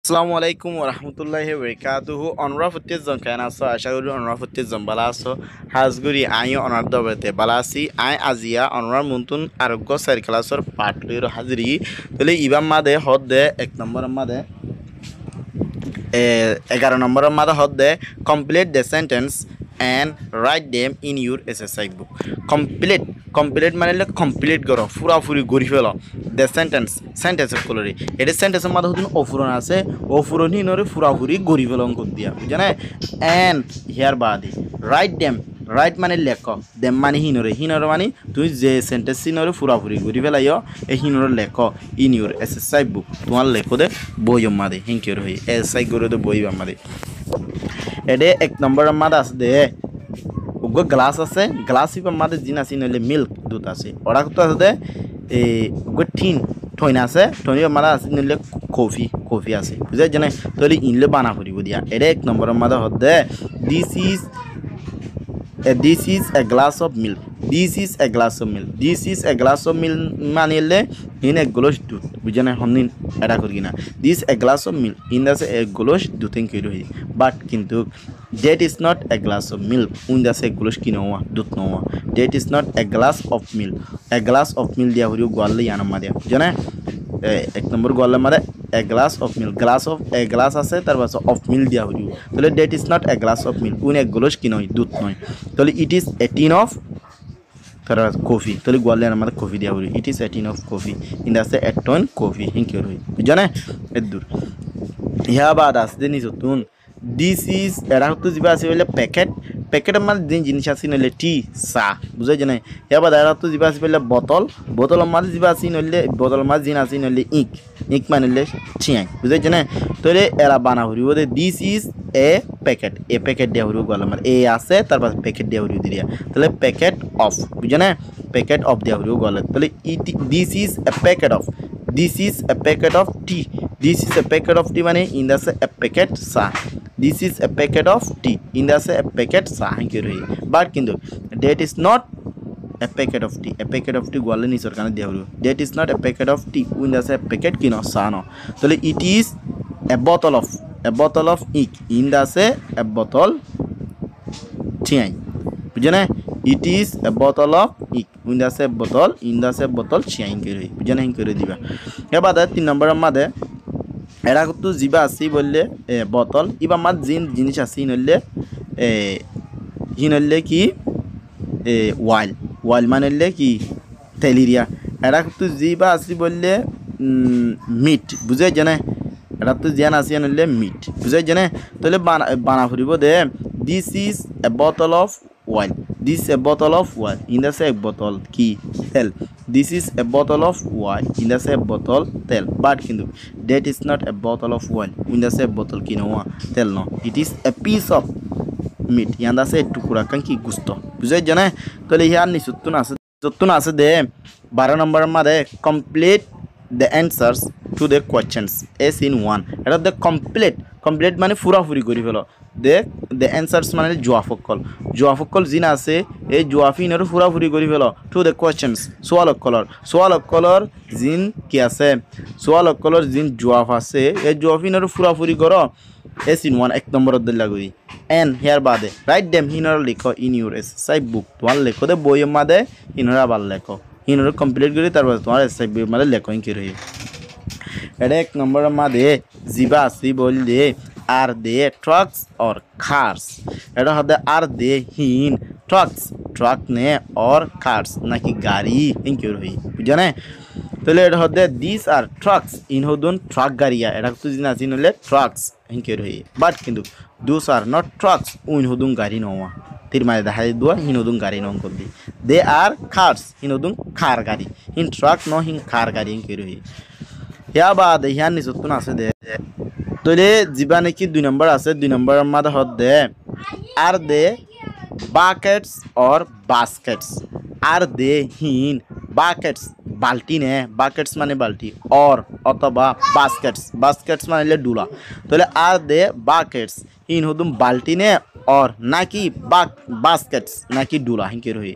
আসসালামু আলাইকুম ওরহমতুল্লাহি ওয়াবারাকাতুহু অনরা ফতেজন কেন আছো আশা করি অনরা ফতেজন বালা আছো হাজগুড়ি আই অনার দবতে বালা আছি আই আজিয়া অনরার মুন্তুন আরোগ্য সাইর ক্লাসর পাঠ লইর হাজিরি তলে ইবাম মাদে হদ দে 1 নম্বর মাদে 11 নম্বর মাদে হদ দে complete the sentence and write them in your exercise book. Complete মানে কমপ্লিট করো পুরাপুরি গড়ি ফেলো দ্য সেন্টেন্স কলরি এটা সেন্টেন্সের মাঝে হতুন অফুরন আছে অফুরন হিনরে পুরাপুরি গড়ি ফেলো অঙ্ক দিয়া বুঝানে এন্ড হিয়ার বাদে রাইট মানে লেখ দেম মানে হিনরে মানে তুই যে সেন্টেন্স হিনরে পুরাপুরি গড়ি ফেলাইও এই হিনরে লেখ ইন ইউর এক্সারসাইজ বুক তোমার লেখো দে বই মাদে হিংকির হই এক্সারসাইজ করে দে বই মাদে এটা 1 নম্বর মাদে আছে দে ওগো গ্লাস আছে গ্লাস হিপের মাদে জিন আছে নইলে মিল্ক দুধ আছে ওরা কত আছে দে এই ওগো ঠইনা আছে ঠইনা মাদে আছে নইলে কফি আছে বুঝাই জানে তাহলে ইনলে বানা করিব দিয়া এটা 1 নম্বর মাদে হদে this is a glass of milk. This is a glass of milk মানিলে ইন এক গ্লাস দুধ বুঝানে হনিন এটা করি না this a glass of milk in দাসে এক গ্লাস দুধেন কই রই বাট কিন্তু that is not a glass of milk উন দাসে এক গ্লাস কি নওয়া দুধ Nawa that is not a glass of milk a glass of milk দিয়া হরিও গোয়ালে ইয়ানা মাদিয়া জানে 1 নম্বর গোয়ালে মাদে a glass of milk a glass আছে তার পাশে of milk দিয়া হরিও তাহলে that is not a glass of milk উন এক গ্লাস কি নয় দুধ নয় তাহলে it is a tin of coffee তাহলে গোয়ালে আমাদের কফি দিয়া Hari it is a tin of coffee in দাসে এ টন কফি হিংকে রই বুঝানে এদুর ইয়া বাদ আছে নি জতুন দিস ইজ এরা হতো জিবা আছে বলে প্যাকেটের মানে দিন জিনিস আছে নইলে টি চা বুঝাই জানে ইয়া বাদ এরা হতো জিবা আছে বলে বোতলের মাঝে জিবা আছে নইলে বোতলের মাঝে জিন আছে নইলে ইক মানে চিয়াই বুঝাই জানে তাহলে এরা বানা হরিব দে দিস ইজ এ প্যাকেট দেওয়া হরিব গলা মানে এ আছে তারপর প্যাকেট দেওয়া হরিব দিয়া তাহলে প্যাকেট অফ বুঝানে প্যাকেট অফ দেওয়া হরিব গলা তাহলে this is a packet of T This is a packet of tea মানে in the a packet sa. This is a packet of tea in the a packet sa hanki rahi. But kintu that is not a packet of tea. A packet of tea gwale ni sarkana dia hulu. That is not a packet of tea. In the a packet kino sa no. So it is a bottle of ink. In the a bottle tea. বুঝনে it is a bottle of ink. In the a bottle tea hanki rahi. বুঝনে hanki rahi diba. এবার 3 নম্বরের মধ্যে এরা কিন্তু জিবা আসি বললে বোতল ইবা মাত জিনিস আসি নইলে হিনলে কি ওয়াইল মানলে কি তেলিরিয়া এরা কিন্তু জিবা আসি বললে মিট বুঝাই জানে এরা তো জিয়ান আসি নইলে মিট বুঝাই জানে তাহলে বানা ফুরিব দে দিস ইজ এ বোতল অফ ওয়াইল ইন দা সে এক বোতল কি তেল This is a bottle of wine. In the same bottle, tell. But kindu, that is not a bottle of wine. In the same bottle, kinoa, tell no. It is a piece of meat. Yanda say tukura kanki gusto. Buzai jane. Tole here ni suttuna ase de. 12 number made complete the answers to the questions. As in one. Eta the complete mane pura puri kori felo. The answers মানে জোয়াফকল জিন আছে এই জোয়াফিনের পুরাপুরি করি ফেলো to the questions সোয়ালকলর জিন কি আছে সোয়ালকলর জিন জোয়াফ আছে এই জোয়াফিনের পুরাপুরি করো এস ইন ওয়ান 1 নম্বর দিল লাগি এন্ড হিয়ার বাদে রাইট দেম হিনর লিখো ইন ইউর এক্সারসাইজ বুক তোমার লেখো দে বইয়ের মাদে হিনর আবার লেখো হিনর কমপ্লিট করে তারপর তোমার এক্সারসাইজ বইয়ের মাদে লেখো কি রই এটা 1 নম্বরের মাদে জিবা আসি বল দে Are they trucks or cars? এটা হতে are they হিন truck নে or cars নাকি গাড়ি ইনকি রই বুঝানে তাহলে এটা হতে these are trucks ইন হদুন ট্রাক গাড়িয়া এটা তো জিনা জিনলে trucks ইনকি রই বাট কিন্তু those are not trucks উইন হদুন গাড়ি নওয়া তীর মারে দেখাই দুয়া হিন হদুন গাড়ি নং করবি they are cars হিন হদুন কার গাড়ি হিন ট্রাক ন হিন কার গাড়ি ইনকি রই ইয়া বাদ হিয়ান নি সত্তুন আছে দে তোলে জিবা নাকি 2 নম্বর আছে 2 নম্বরের মধ্যে হদে are they buckets or baskets are they হিন বাকেটস বালতি নে বাকেটস মানে বালতি অর অথবা বাস্কেটস মানে ডুলা তাহলে আর দে বাকেটস হিন হদুম বালতি নে অর নাকি বাস্কেটস নাকি ডুলা হিনকে রই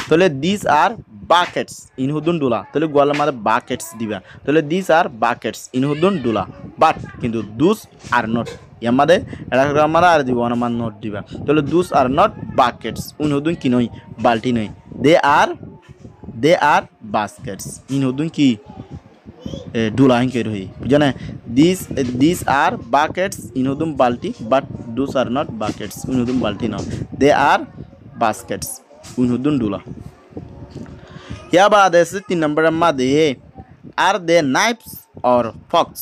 তাহলে this are buckets in hudun dula তাহলে গোয়ালের মধ্যে buckets দিবা তাহলে these are buckets in hudun dula but কিন্তু those are not ইয়ার মধ্যে এটা আমরা আর দিব না মান নট দিবা তাহলে those are not buckets in hudun কি নয় বালতি নয় they are baskets in hudun কি ডুলা হিংকে রই বুঝানে these are buckets in hudun balti but those are not buckets in hudun balti no they are baskets in hudun dula या बाद है 3 number में दे are they knives or forks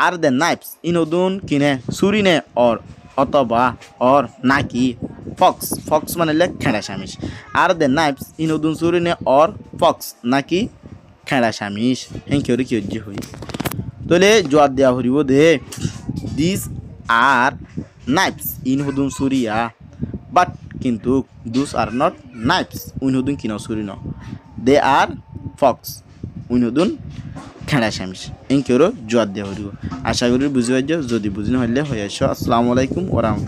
are they knives in hudun किने सुरी ने और अथवा और नाकी fox माने ले Kheda शामिश are they knives in hudun सुरी ने और fox नाकी খেলা শামিশ হেঁকে কি হচ্ছে হই তাহলে জবাব দেওয়া হরিব দে দিস আর নাইফস ইন হুদুন সুরিয়া বাট কিন্তু দুস আর নট নাইফস উইন হুদুন কিনা সুরি ন দে আর ফক্স উইন হুদুন খেলা শামিশ হেঁকে জবাব দেওয়া হরিব আশা করি বুঝে পাইছ যদি বুঝি নহলে হয়ে আসো আসসালামু আলাইকুম ওয়া রাহমাতুল্লাহ